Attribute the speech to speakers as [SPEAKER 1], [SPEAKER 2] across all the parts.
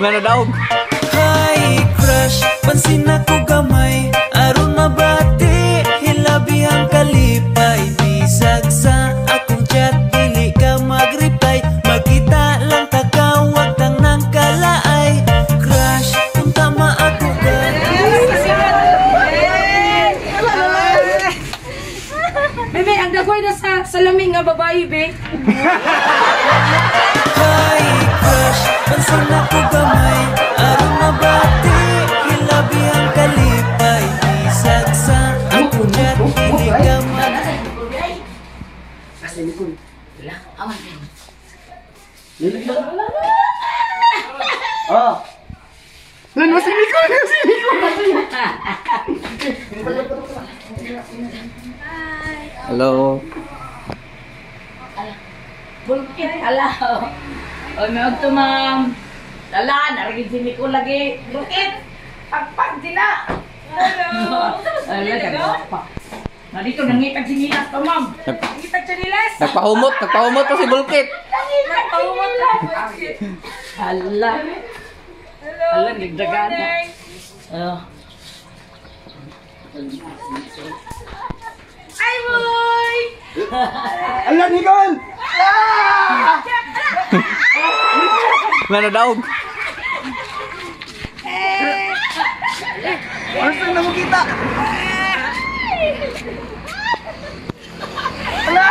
[SPEAKER 1] Manadaog.
[SPEAKER 2] Hi crush, pansin ako gamay aron mabati, hilabi ang kalipay. Bisag sa akong chat, dili ka mag-reply. Magkita lang tagawag tang nang kalaay. Crush, kung tama ako ka.
[SPEAKER 3] Bebe, ang dagoy na sa salaming nga babae, be.
[SPEAKER 2] Hi crush, pansin ako gamay aron mabati, hilabi ang kalipay. Bisag sa akong chat, dili ka mag-reply.
[SPEAKER 1] Oh. Lan masih Nicole, Halo.
[SPEAKER 4] Bulkit, ala. O, may to, ma'am. Ala, narigid si Nico lagi. Bulkit, pagpag sila. Hello. Ala, kagwapa. Narito, nangitag si Nilas to, ma'am.
[SPEAKER 3] Kita chanilas.
[SPEAKER 1] Nagpahumot pa si Bulkit.
[SPEAKER 3] Nagpahumot lang.
[SPEAKER 4] Ala. Ala, nagdagan na.
[SPEAKER 3] Ay, boy!
[SPEAKER 1] Ala, Nicole! Manadaog. Basta na mo kita. Ala!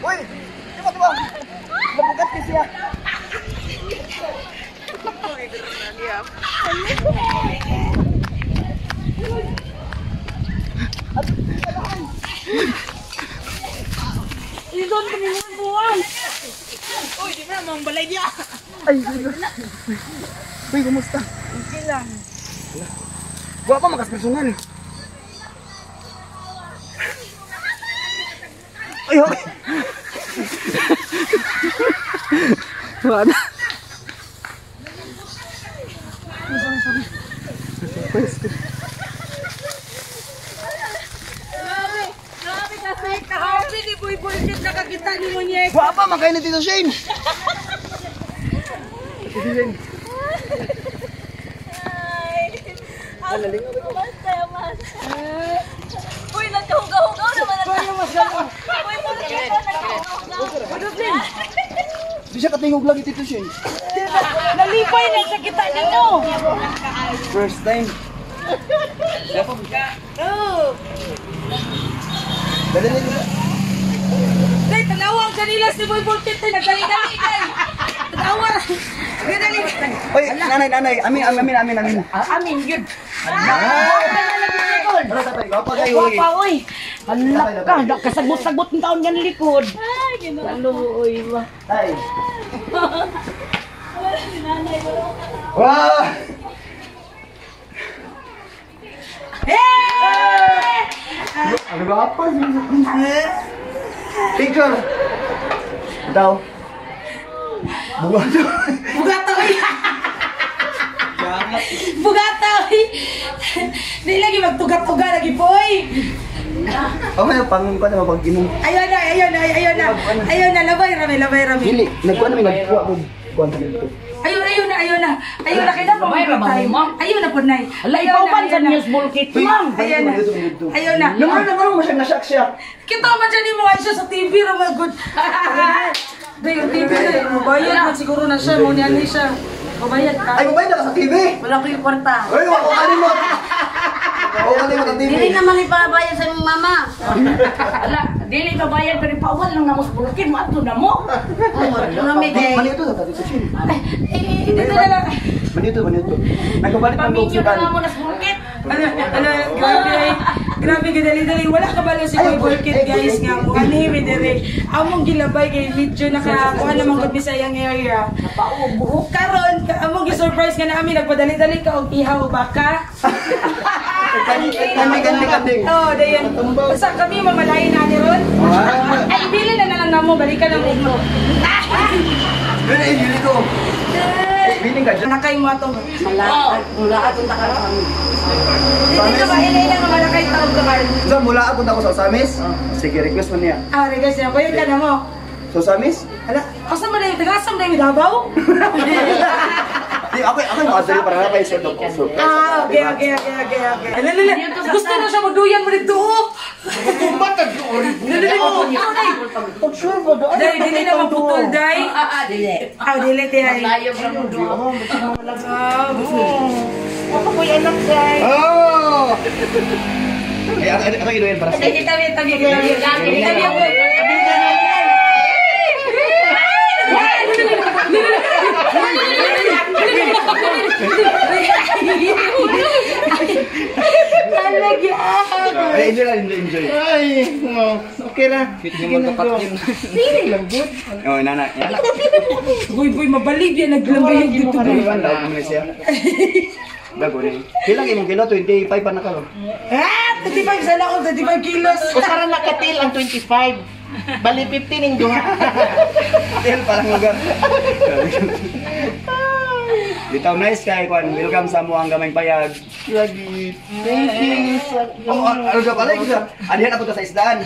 [SPEAKER 1] Uy! Tiba! Nabugat ni siya.
[SPEAKER 3] Idon ko ni buwan. Uy, di ba mang balay dia?
[SPEAKER 1] Ay, uy, kumusta?
[SPEAKER 3] Okay lang.
[SPEAKER 1] Gua apa makas personal? Ay, okay. Mana?
[SPEAKER 3] Grabe kasi kahabi ni Boy Bulkit nakakita ni Monyek.
[SPEAKER 1] Gua apa makanya Tito Shane?
[SPEAKER 3] Uy, nagkahugaw-hugaw naman ang Uy, Bulkit na nagkahugaw-hugaw.
[SPEAKER 1] Di siya katingog lagi Tito Shane.
[SPEAKER 3] Nalipay na sa kita ninyo.
[SPEAKER 1] First time.
[SPEAKER 3] Oh.
[SPEAKER 1] Dali nila.
[SPEAKER 3] Day, tanawang kanilas ni Boy Bulkit ay nagdali-dali kay. Tanawang. Dali.
[SPEAKER 1] Oy, nanay. Amin.
[SPEAKER 4] Amin, yun.
[SPEAKER 1] Ano tatay? Gua apa kayo lagi?
[SPEAKER 4] Wapa, oy. Anak ka, nakasagot-sagot ng taon yan likod. Ano, oy, ba?
[SPEAKER 1] Tay. Wah. Ano ba apa sih? Picture. Daw. Bukan.
[SPEAKER 3] Bugatoy. Bugatoy. Di lagi magtuga-tuga lagi, boy.
[SPEAKER 1] Okay, pang ko na mapag-inom.
[SPEAKER 3] Ayun na, labay rami.
[SPEAKER 1] Dili, nagkuha namin nagkuha ko. Kuha sa dito.
[SPEAKER 3] Ayun na, kita pa
[SPEAKER 4] Labay,
[SPEAKER 3] tayo.
[SPEAKER 4] ma'am.
[SPEAKER 3] Ayun na po, Nay.
[SPEAKER 4] Ala, ipauban sa news bulkit, ma'am.
[SPEAKER 3] Ayun na.
[SPEAKER 1] Naman mo siyang nasyak siya.
[SPEAKER 3] Kita man dyan mo ay siya sa TV, ramagod. Day, yung TV na yun. Mabayad man siguro na siya. Muna niya siya. Mabayad ka.
[SPEAKER 1] Ay, babae na ka sa TV.
[SPEAKER 3] Wala ko yung kwarta.
[SPEAKER 1] Ay, wakanin mo. Wakanin mo sa TV.
[SPEAKER 5] Dili naman ipabayad sa imong mama.
[SPEAKER 4] Ala, dili ka bayan pero ipauban lang na mo sa bulkit, mato na mo.
[SPEAKER 1] Manito sa dito siya.
[SPEAKER 3] Dito na lang.
[SPEAKER 1] Manito. Nagkabalit ng
[SPEAKER 4] Pamilyo
[SPEAKER 1] loob
[SPEAKER 4] na mo na sa bulkit.
[SPEAKER 3] Grabe dali. Wala ka balo si Boy Bulkit, guys nga mo. Anime dire. Among gilabay kay medyo nakakuha naman gud Bisayang area.
[SPEAKER 4] Napauog buhok.
[SPEAKER 3] Karon among gi-surprise nga na amin nagpadali-dali ka og ihaw o baka.
[SPEAKER 1] Kanding.
[SPEAKER 3] Oh, dayon. Basta kami mamalayin na ni ron. Ay bili na lang namo, balikan lang mo.
[SPEAKER 1] Yun eh, yun ko. Biling ka dyan.
[SPEAKER 3] Nakay mo atong
[SPEAKER 5] Mula atong takal kami.
[SPEAKER 3] Hindi ka ba ilay lang malakay tawag
[SPEAKER 1] So, mula ako na ako sa Osamis. Sige, request mo niya.
[SPEAKER 3] Ah, request niya. Bayad ka na mo.
[SPEAKER 1] Sa Osamis?
[SPEAKER 3] Ala, asa mo na yung tagasam na yung Davao?
[SPEAKER 1] Di, ako yung mga para na pa yung sort of also.
[SPEAKER 3] Ah, okay. Lala, gusto na siya magduyan mo dito.
[SPEAKER 1] Kumbat ang doon.
[SPEAKER 3] Dahil dili na maputol, Day.
[SPEAKER 4] Dili.
[SPEAKER 3] Ah, dili, Day.
[SPEAKER 4] Layo pa mo do.
[SPEAKER 3] Ako po yung anak, Day.
[SPEAKER 1] Oh! Ako inuin para sa...
[SPEAKER 3] Tabi.
[SPEAKER 1] Enjoy lang, enjoy.
[SPEAKER 6] Ay, okay na.
[SPEAKER 1] Sige mo kapatin.
[SPEAKER 6] Sige lang, good.
[SPEAKER 1] Oh, nana.
[SPEAKER 3] Boy, mabalig yan. Naglambayog dito.
[SPEAKER 1] Iwan daw kami siya. Bago ni. Kilang imong kilo 25 pa na ka.
[SPEAKER 3] Ah, 35 sana ako, 35 kilos.
[SPEAKER 6] Usara nakatil ang 25. Bali 15 ning duha.
[SPEAKER 1] Tel parang lugar. Bitaw nice kay kwan. Welcome sa mo ang gamay payag.
[SPEAKER 6] Lagi. Thank you.
[SPEAKER 1] Oh, ano ka pala isa? Adihan ako to sa isdaan.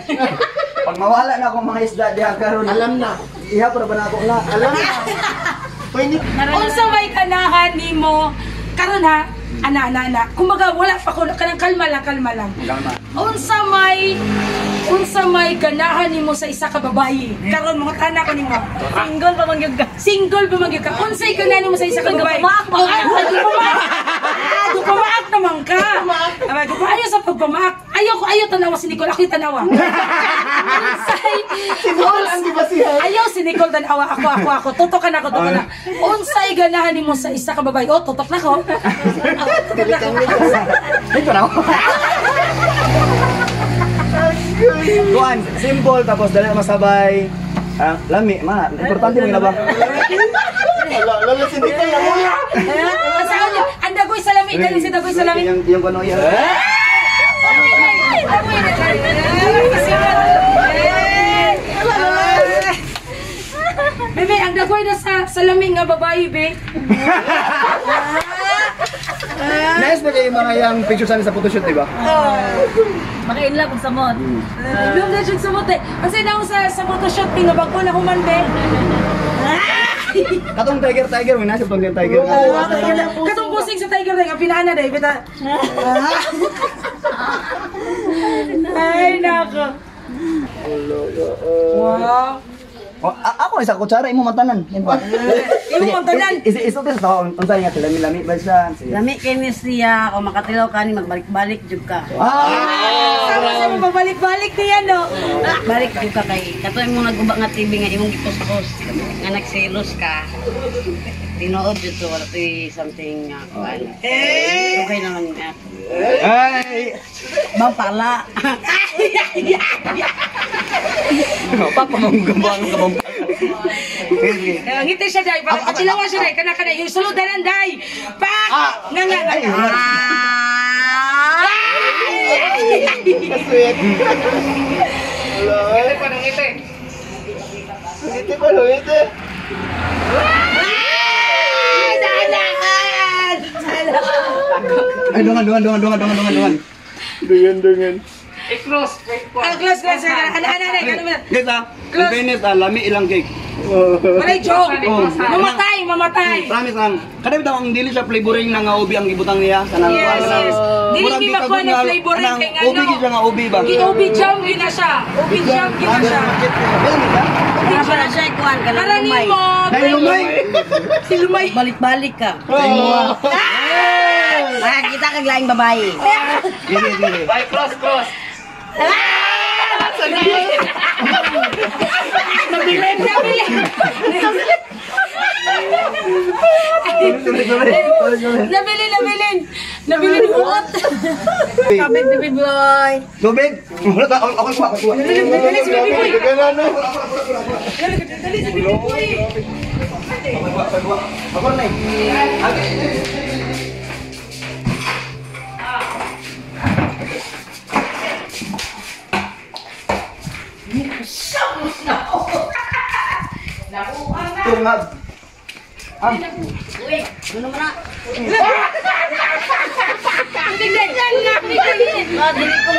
[SPEAKER 1] Pag mawala na akong mga isda diha karon.
[SPEAKER 6] Alam na.
[SPEAKER 1] Iha para ba na ako na?
[SPEAKER 6] Alam na. Pwede.
[SPEAKER 3] Unsa may kanahan nimo karon ha? Ana. Kumbaga wala pa ko kanang kalma lang.
[SPEAKER 1] Kalma.
[SPEAKER 3] Unsa may ganahan nimo sa isa ka babayi? Karon mga tanan ko nimo. Single pa man gyud ka. Unsay ganahan nimo sa isa ka babayi? Pamaak naman ka. Abay, ayo sa pagpamaak. Ayaw tanawa si Nicole, ako tanawa.
[SPEAKER 6] Sinulan di ba siya?
[SPEAKER 3] Ayaw si Nicole tanawa, ako. Tutok na. Unsay ganahan nimo sa isa ka babayi? Oh, tutok na ko.
[SPEAKER 1] Dito na ako. Kuan, simple tapos dali masabay. Lami, ma, importante mo ba?
[SPEAKER 6] Lala hindi ka lang mula.
[SPEAKER 3] Saan niya? Ang dagoy salami, galing si dagoy salami.
[SPEAKER 1] Yung kuno yan.
[SPEAKER 3] Bebe, ang dagoy na sa salamin nga babae, be.
[SPEAKER 1] Nice ba kayo mga yung picture sa photoshoot, di ba?
[SPEAKER 4] Makainlap sa mod.
[SPEAKER 3] Doon na siya sumute. Kasi na sa photoshoot, pinabag ko na human, be.
[SPEAKER 1] Katong tiger, may nasa tong tiger.
[SPEAKER 3] Katong pusing sa tiger na, pinaana na, beta. Ay, nako. Wow.
[SPEAKER 1] Oh, ako isa kutsara imo mantanan.
[SPEAKER 3] Imo mantanan?
[SPEAKER 1] Iso this taon unsay nga lami ba siya?
[SPEAKER 5] Lami kini siya o makatilaw ka ni magbalik-balik jud ka.
[SPEAKER 3] Sama sa mo babalik-balik niya, no?
[SPEAKER 5] Balik jud ka kay katoy mo naguba nga TV nga imong gipos-pos nga nagselos ka. Tinuod jud to wala toy something nga kuan. Okay naman nga.
[SPEAKER 1] Ay!
[SPEAKER 5] Bang pala.
[SPEAKER 1] Papa mong gambang kabang.
[SPEAKER 3] Ngiti siya, day. Patilawan siya, day. Kana, yung sulod na lang, day. Pak! Nga.
[SPEAKER 6] Kaswet. Ngiti pa ng ngiti. Ngiti pa ng ngiti.
[SPEAKER 1] Ay, dungan.
[SPEAKER 6] Dungan.
[SPEAKER 3] Close. Ana.
[SPEAKER 1] Guys, in fairness, lami ilang cake.
[SPEAKER 3] Malay joke. Mamatay.
[SPEAKER 1] Promise lang. Kada bitaw ang dili siya flavoring na nga ubi ang ibutang niya kanang
[SPEAKER 3] Yes. Dili mi makuha ng flavoring kay nga
[SPEAKER 1] ubi gid nga ubi ba?
[SPEAKER 3] Ubi jam gina siya.
[SPEAKER 5] Di pa na siya kuan ka
[SPEAKER 3] Para
[SPEAKER 5] lang lumay.
[SPEAKER 3] nimo.
[SPEAKER 1] Dahil lumay.
[SPEAKER 3] Si lumay.
[SPEAKER 5] Balik-balik ka. Makakita kag laing babae.
[SPEAKER 1] Sige.
[SPEAKER 6] Ay, cross.
[SPEAKER 3] Nabilin. Nabilin uot. Kabig na biboy.
[SPEAKER 1] Tubig. Wala ta ako kuha.
[SPEAKER 3] Dali si biboy.
[SPEAKER 6] Ganano.
[SPEAKER 3] Dali si biboy.
[SPEAKER 1] Ako na. Tungag.
[SPEAKER 5] Uy, ano man na?
[SPEAKER 3] Tingnan.
[SPEAKER 5] Ah, dili ko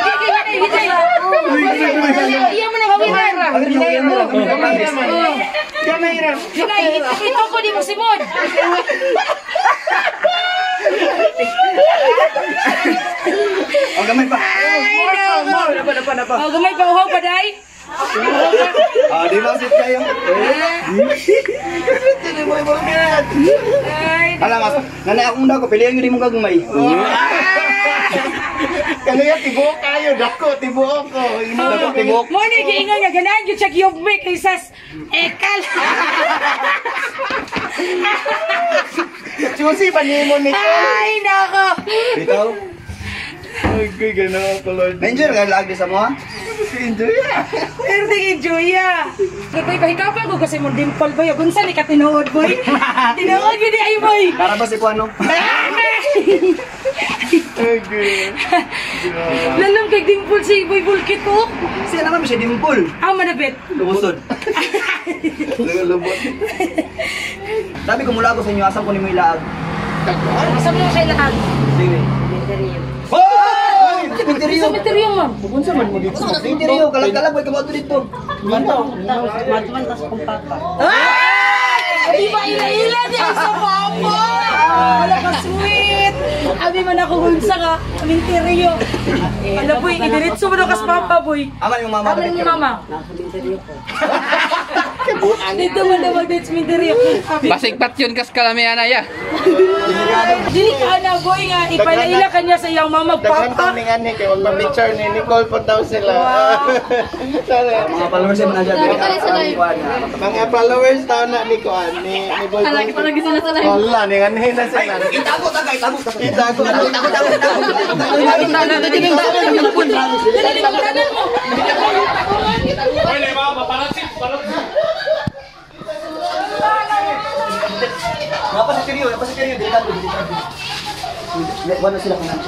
[SPEAKER 6] gamay ra.
[SPEAKER 3] Hinay, ito ko di mo simod.
[SPEAKER 1] Ang gamay pa. Napa.
[SPEAKER 3] Oh, gamay pa uhaw pa, day.
[SPEAKER 1] Di ba sit kayo?
[SPEAKER 3] Ay,
[SPEAKER 1] Alam mas, nanay akong daw ko, pilihan nyo rin mong gagumay.
[SPEAKER 6] Kaya tibuok kayo, dako, tibuok ko.
[SPEAKER 1] Dako, tibuok.
[SPEAKER 3] mo ni giingon nga ganahan gyud siya giyugmi kay sas ekal.
[SPEAKER 6] Susi, panimo nito.
[SPEAKER 3] Ay, nako.
[SPEAKER 1] Bitaw,
[SPEAKER 6] Okay, gano'n ko, Lord.
[SPEAKER 1] na-enjoy ka lagi sa mo ha?
[SPEAKER 6] Enjoy ya.
[SPEAKER 3] Pero enjoy ya. Katoy pahikapan ko kasi mo dimple boy. Unsa ni ka tinuod boy? Tinuod gyud ay boy.
[SPEAKER 1] Para ba si Kuano?
[SPEAKER 6] Okay.
[SPEAKER 3] Lalam kay dimple si boy bulkit ko.
[SPEAKER 1] Siya naman siya dimpul.
[SPEAKER 3] Ah, manabit.
[SPEAKER 1] Lumusod.
[SPEAKER 6] Lubot.
[SPEAKER 1] Sabi ko mula ako sa inyo, asam ko ni mo ilaag.
[SPEAKER 3] Asa mo siya lahat?
[SPEAKER 1] Sige.
[SPEAKER 5] Interior.
[SPEAKER 1] Hoy! Cementerio!
[SPEAKER 3] Sa materiyo man.
[SPEAKER 6] Unsa man mo dito?
[SPEAKER 1] Cementerio! Kalag-kalag, boy, kabato dito.
[SPEAKER 5] Matuman tas kung papa.
[SPEAKER 3] Ay! Di ba ila-ila niya sa papa? Wala ka sweet. Abi man ako unsa ka. Minteriyo. Ala boy, idiretso mo daw kas papa boy.
[SPEAKER 1] Aman yung mama.
[SPEAKER 3] Aman ni mama.
[SPEAKER 5] Nasa interior ko.
[SPEAKER 3] Dito man daw mag-dates minteriyo.
[SPEAKER 7] Basig pat yun kas kalamihan ya.
[SPEAKER 3] Dili ka na boy nga ipalaila kanya sa iyang mama
[SPEAKER 6] Daghan
[SPEAKER 3] papa.
[SPEAKER 6] taon ni ngani kay wag ma-picture ni Nicole po daw sila.
[SPEAKER 1] Mga followers yung mga dyan.
[SPEAKER 6] Mga followers taon na ni Kuan ni Boy.
[SPEAKER 5] Lagi pa lagi sila sa live.
[SPEAKER 6] Wala ni ngani na sila.
[SPEAKER 1] Itago.
[SPEAKER 6] Itago.
[SPEAKER 3] Dili magdanan mo.
[SPEAKER 1] Napasiterio, delikado. Wala sila kanan.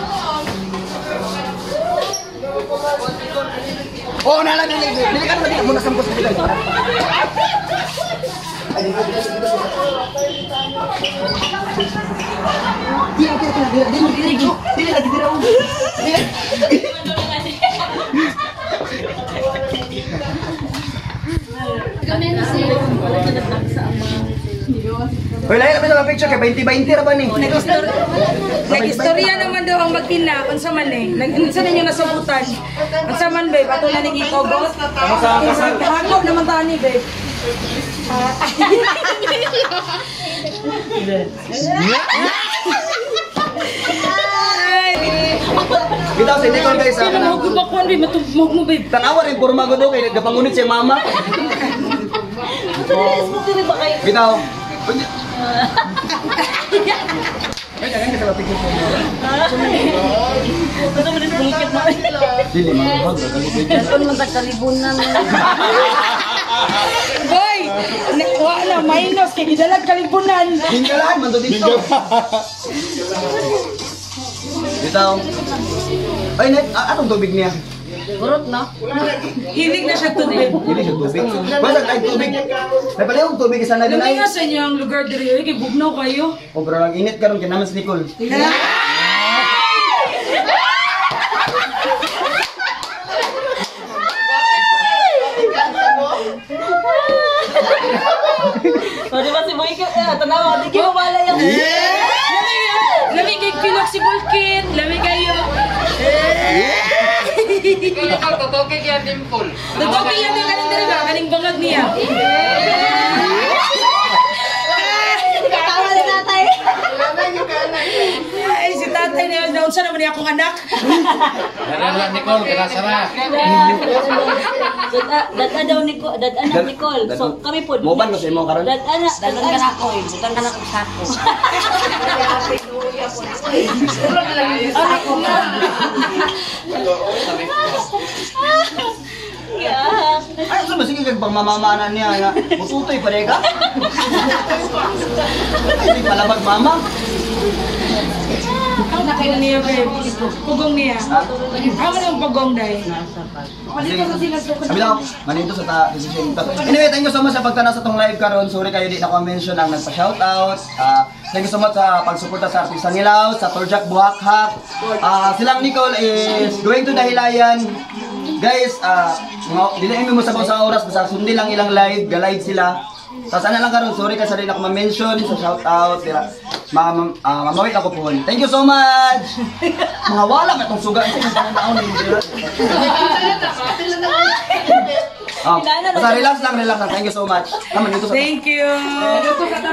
[SPEAKER 1] Oh, nala, delikado. Muna sampos na sila. Ay, Hoy, lahi na ba picture kay 20-20 ra ba ni?
[SPEAKER 3] Nag-istorya naman daw ang mag-ina. Unsa man eh. Unsa ninyo nasubutan. Unsa man babe, ato na ning ikogot. Hago naman tani babe.
[SPEAKER 1] Bitaw sa Nicole guys.
[SPEAKER 3] Kaya na magubakwan babe, matubog mo babe.
[SPEAKER 1] Tanawa rin puro mago daw kay nagpangunit si mama. Bitaw. Ay, jangan ka sa picture mo. Dili man.
[SPEAKER 5] Kung magkalibunan.
[SPEAKER 3] Boy! Wala, minus. Kaya gidalag kalibunan.
[SPEAKER 1] Dinggalan man to dito. Bitaw. Ay, atong tubig niya.
[SPEAKER 5] Burot no?
[SPEAKER 3] Hilig na siya tubig.
[SPEAKER 1] Hindi siya tubig. Basta kahit tubig. Napalihog tubig isa na din
[SPEAKER 3] Lumi
[SPEAKER 1] ay.
[SPEAKER 3] nga sa inyo ang lugar diri. Kay bugnaw kayo.
[SPEAKER 1] O bro, ang init karon kinaman si Nicole.
[SPEAKER 5] O di ba si Moike? Tanawa, di kayo wala yung...
[SPEAKER 3] Lami kay Pinoxibol Kit. Lami kayo.
[SPEAKER 7] Totoke kaya dimple.
[SPEAKER 3] Totoo yan yung kaning diri ba? Kaning bangag niya.
[SPEAKER 5] Tawa na natay.
[SPEAKER 3] Ay, si tatay na yun. Daon sa naman niya akong anak.
[SPEAKER 7] Nicole, kinasara.
[SPEAKER 5] Dad-a daw Nicole. Dad-a na Nicole. So kami po.
[SPEAKER 1] Moban ko sa imo karon.
[SPEAKER 5] Dad-a na. Dagan ka na ako. Butang ka na kong sako. Ako nga.
[SPEAKER 1] Ay, so sige kag pangmamamanan niya nga. Mututoy pa ka. Ay, palabag mama.
[SPEAKER 3] Nakailan niya, babe. Pugong niya. Ako na yung pugong, day.
[SPEAKER 1] Sabi lang, manito sa decision. Anyway, thank you so much sa pagtanaw sa tong live karon. Sorry kayo di na ko mention ang nagpa-shoutout. Thank you so much sa pagsuporta sa artista nila, sa Torjak Buhakhak. Silang Nicole is going to Dahilayan. Guys, dili mo sabaw sa oras basta sundin lang ilang live, ga-live sila. Tapos ano lang karon, sorry kasi rin ako ma-mention sa shoutout. Kaya mamawit ako po. Thank you so much! Mga wala ka itong suga. Basta relax lang. Thank you so much. Tama dito sa...
[SPEAKER 3] Thank you.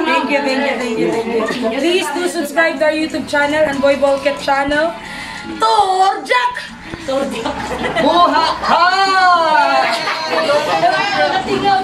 [SPEAKER 3] Thank you. Please do subscribe to our YouTube channel and Boy Bolket channel. Torjak!
[SPEAKER 1] Buhat! Ha!
[SPEAKER 3] Tingnan.